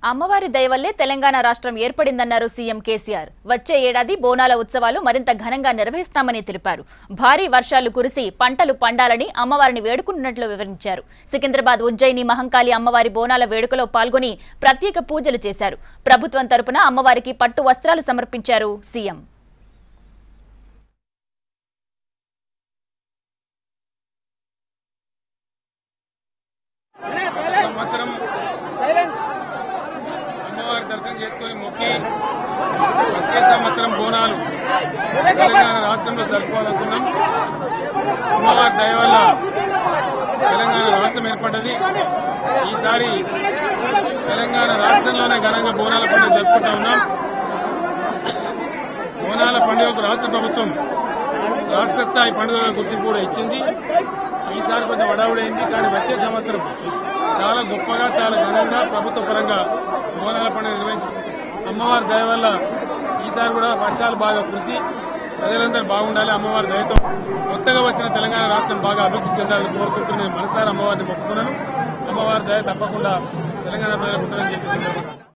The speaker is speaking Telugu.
అమ్మవారి దయ వల్లే తెలంగాణ రాష్ట్రం ఏర్పడిందన్నారు సీఎం కేసీఆర్. వచ్చే ఏడాది బోనాల ఉత్సవాలు మరింత ఘనంగా నిర్వహిస్తామని తెలిపారు. భారీ వర్షాలు కురిసి పంటలు పండాలని అమ్మవారిని వేడుకున్నట్లు వివరించారు. సికింద్రాబాద్ ఉజ్జయిని మహంకాళి అమ్మవారి బోనాల వేడుకలో పాల్గొని ప్రత్యేక పూజలు చేశారు. ప్రభుత్వం తరపున అమ్మవారికి పట్టు వస్త్రాలు సమర్పించారు సీఎం. దర్శనం చేసుకుని మొక్కి వచ్చే సంవత్సరం బోనాలు తెలంగాణ రాష్ట్రంలో జరుపుకోవాలనుకున్నాం. అమ్మవారి దయ వల్ల తెలంగాణ రాష్ట్రం ఏర్పడ్డది. ఈసారి తెలంగాణ రాష్ట్రంలోనే ఘనంగా బోనాల పండుగ జరుపుకుంటా ఉన్నాం. బోనాల పండుగకు రాష్ట్ర ప్రభుత్వం రాష్ట్ర స్థాయి పండుగ గుర్తింపు కూడా ఇచ్చింది. ఈసారి కొంచెం హడావుడైంది, కానీ వచ్చే సంవత్సరం చాలా గొప్పగా చాలా ఘనంగా ప్రభుత్వ పరంగా బోనాల పండుగ నిర్వహించి అమ్మవారి దయ వల్ల ఈసారి కూడా వర్షాలు బాగా కురిసి ప్రజలందరూ బాగుండాలి. అమ్మవారి దయతో కొత్తగా వచ్చిన తెలంగాణ రాష్ట్రం బాగా అభివృద్ధి చెందాలని కోరుకుంటూ నేను మనసారా అమ్మవారిని మొక్కుకున్నాను. అమ్మవారి దయ తప్పకుండా తెలంగాణ ప్రజలకు ఉంటుందని చెప్పేసి